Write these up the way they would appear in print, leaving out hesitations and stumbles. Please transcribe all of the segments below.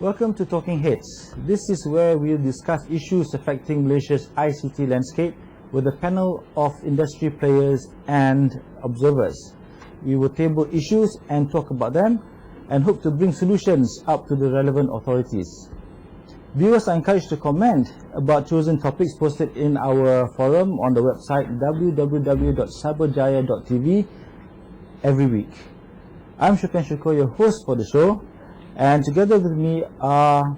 Welcome to Talking Heads. This is where we'll discuss issues affecting Malaysia's ICT landscape with a panel of industry players and observers. We will table issues and talk about them and hope to bring solutions up to the relevant authorities. Viewers are encouraged to comment about chosen topics posted in our forum on the website www.cyberjaya.tv every week. I'm Shukan Shukur, your host for the show, and together with me are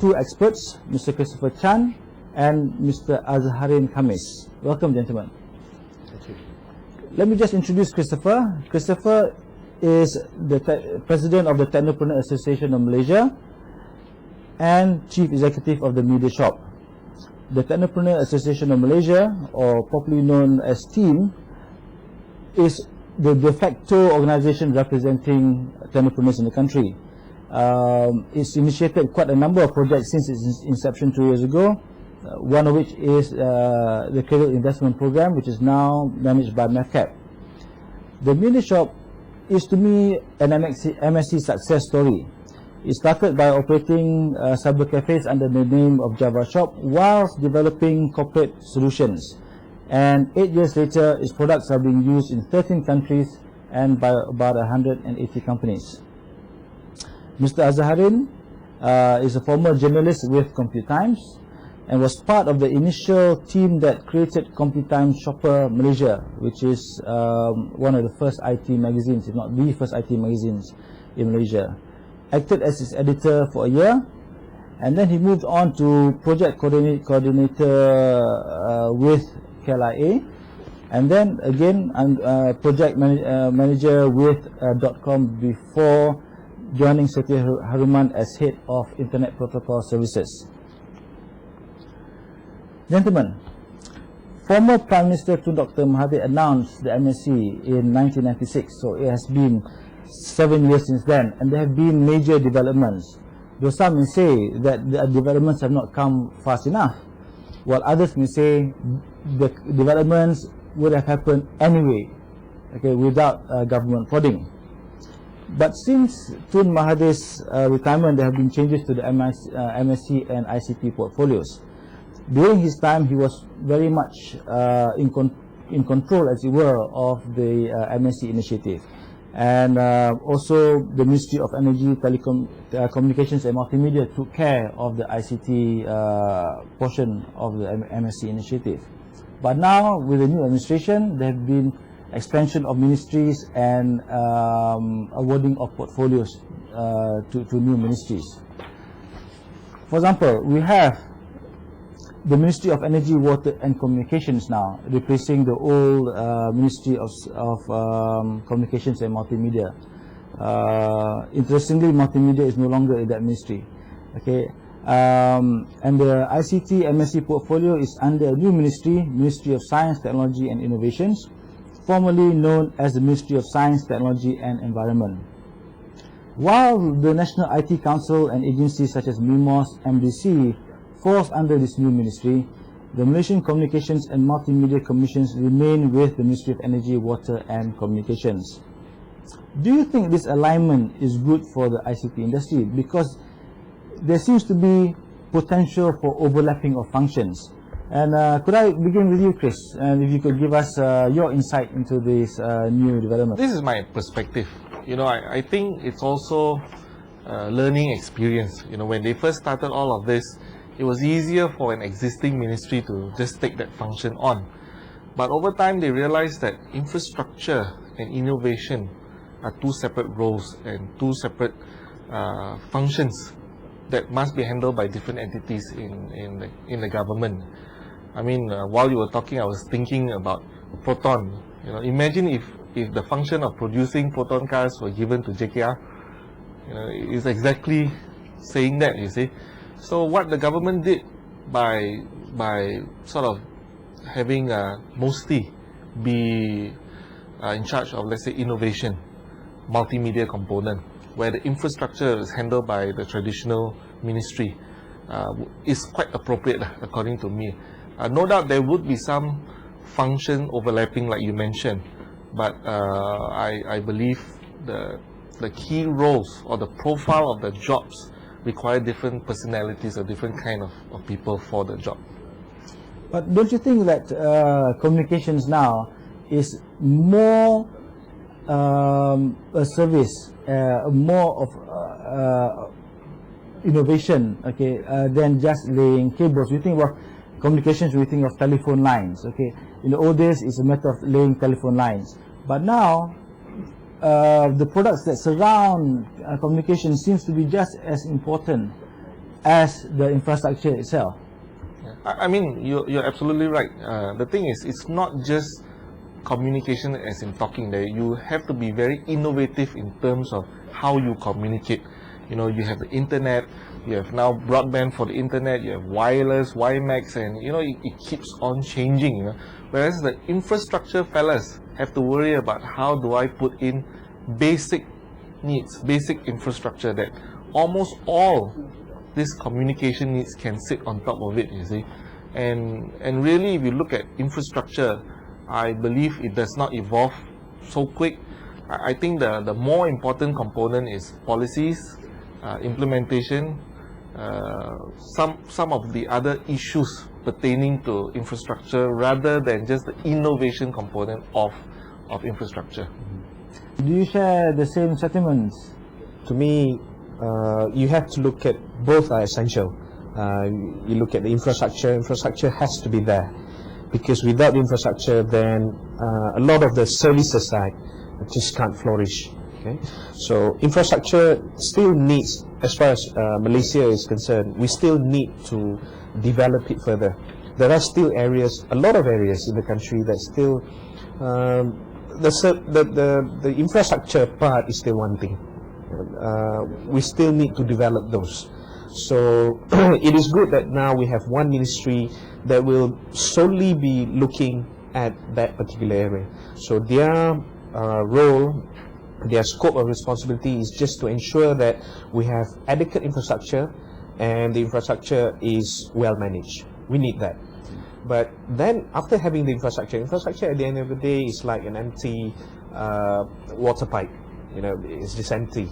two experts, Mr. Christopher Chan and Mr. Azharin Khamis. Welcome, gentlemen. Thank you. Let me just introduce Christopher. Christopher is the President of the Technopreneur Association of Malaysia and Chief Executive of the Media Shop. The Technopreneur Association of Malaysia, or popularly known as TEAM, is the de facto organization representing technopreneurs in the country. It's initiated quite a number of projects since its inception 2 years ago, one of which is the Cradle Investment Program, which is now managed by MAVCAP. The Media Shop is, to me, an MSc success story. It started by operating cyber cafes under the name of Java Shop whilst developing corporate solutions. And 8 years later, its products are being used in 13 countries and by about 180 companies. Mr. Azharin is a former journalist with CompuTimes and was part of the initial team that created CompuTimes Shopper Malaysia, which is one of the first IT magazines, if not the first IT magazines in Malaysia. Acted as its editor for a year, and then he moved on to project coordinator with KLIA, and then again project manager with .com before joining Setia Haruman as head of Internet Protocol Services. Gentlemen, former Prime Minister Tun Dr. Mahathir announced the MSc in 1996, so it has been 7 years since then, and there have been major developments. Though some may say that the developments have not come fast enough, while others may say the developments would have happened anyway, okay, without government prodding. But since Tun Mahathir's retirement, there have been changes to the MSc and ICT portfolios. During his time, he was very much in control, as it were, of the MSc initiative. And also the Ministry of Energy, Communications and Multimedia took care of the ICT portion of the MSc initiative. But now, with the new administration, there have been expansion of ministries and awarding of portfolios to new ministries. For example, we have the Ministry of Energy, Water and Communications now, replacing the old Ministry of Communications and Multimedia. Interestingly, multimedia is no longer in that ministry. Okay, and the ICT MSc portfolio is under a new ministry, Ministry of Science, Technology and Innovations, formerly known as the Ministry of Science, Technology and Environment. While the National IT Council and agencies such as MIMOS, MDC falls under this new ministry, the Malaysian Communications and Multimedia Commissions remain with the Ministry of Energy, Water and Communications. Do you think this alignment is good for the ICT industry? Because there seems to be potential for overlapping of functions. And could I begin with you, Chris? And if you could give us your insight into this new development. This is my perspective. You know, I think it's also a learning experience. You know, when they first started all of this, it was easier for an existing ministry to just take that function on. But over time, they realized that infrastructure and innovation are two separate roles and two separate functions that must be handled by different entities in the government. I mean, while you were talking, I was thinking about Proton. You know, imagine if the function of producing Proton cars were given to JKR. You know, it's exactly saying that, you see. So what the government did by sort of having Mostly be in charge of, let's say, innovation, multimedia component, where the infrastructure is handled by the traditional ministry, is quite appropriate, according to me. No doubt there would be some function overlapping, like you mentioned, but I believe the key roles or the profile of the jobs require different personalities or different kind of people for the job. But don't you think that communications now is more a service, more of innovation, okay, than just laying cables? We think of communications, we think of telephone lines, okay. In the old days, it's a matter of laying telephone lines. But now, the products that surround communication seems to be just as important as the infrastructure itself. I mean, you're absolutely right. The thing is, it's not just communication as in talking there. You have to be very innovative in terms of how you communicate. You know, you have the internet, you have now broadband for the internet, you have wireless, WiMAX, and you know, it keeps on changing, you know. Whereas the infrastructure fellas have to worry about how do I put in basic needs, basic infrastructure that almost all this communication needs can sit on top of it, you see. And really, if you look at infrastructure, I believe it does not evolve so quick. I think the more important component is policies, implementation, some of the other issues pertaining to infrastructure rather than just the innovation component of infrastructure. Do you share the same sentiments? To me, you have to look at both are essential. You look at the infrastructure has to be there, because without infrastructure, then a lot of the services side just can't flourish. Okay, so infrastructure still needs, as far as Malaysia is concerned, we still need to develop it further. There are still areas, a lot of areas in the country that still the infrastructure part is still one thing. We still need to develop those. So it is good that now we have one ministry that will solely be looking at that particular area. So their role, their scope of responsibility is just to ensure that we have adequate infrastructure and the infrastructure is well managed. We need that. But then after having the infrastructure at the end of the day is like an empty water pipe. You know, it's just empty.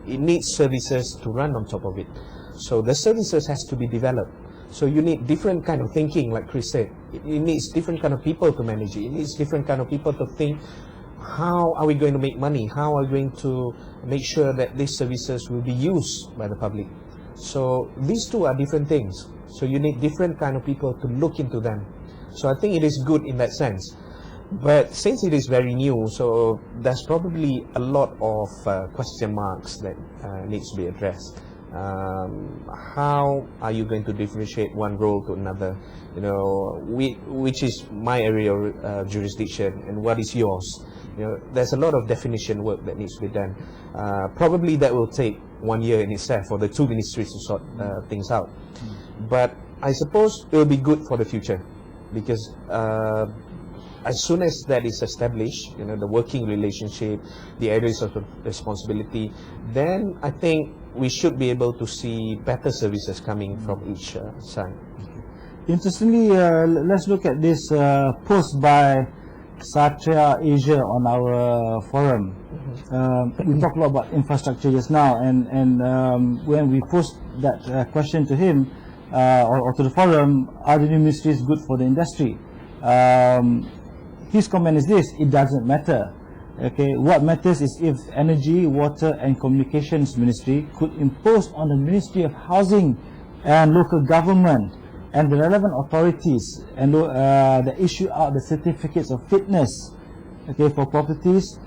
It needs services to run on top of it. So the services has to be developed. So you need different kind of thinking, like Chris said. It needs different kind of people to manage it. It needs different kind of people to think, how are we going to make money? How are we going to make sure that these services will be used by the public? So these two are different things. So you need different kind of people to look into them. So I think it is good in that sense. But since it is very new, so there's probably a lot of question marks that needs to be addressed. How are you going to differentiate one role to another? You know, which is my area of jurisdiction and what is yours? You know, there's a lot of definition work that needs to be done. Probably that will take 1 year in itself for the two ministries to sort things out. But I suppose it will be good for the future, because as soon as that is established, you know, the working relationship, the areas of responsibility, then I think we should be able to see better services coming from each side. Interestingly, let's look at this post by Satria Asia on our forum. We talked a lot about infrastructure just now, and when we post that question to him or to the forum, are the new ministries good for the industry? His comment is this: it doesn't matter. Okay, what matters is if Energy, Water and Communications Ministry could impose on the Ministry of Housing and Local Government and the relevant authorities and that issue out the certificates of fitness, okay, for properties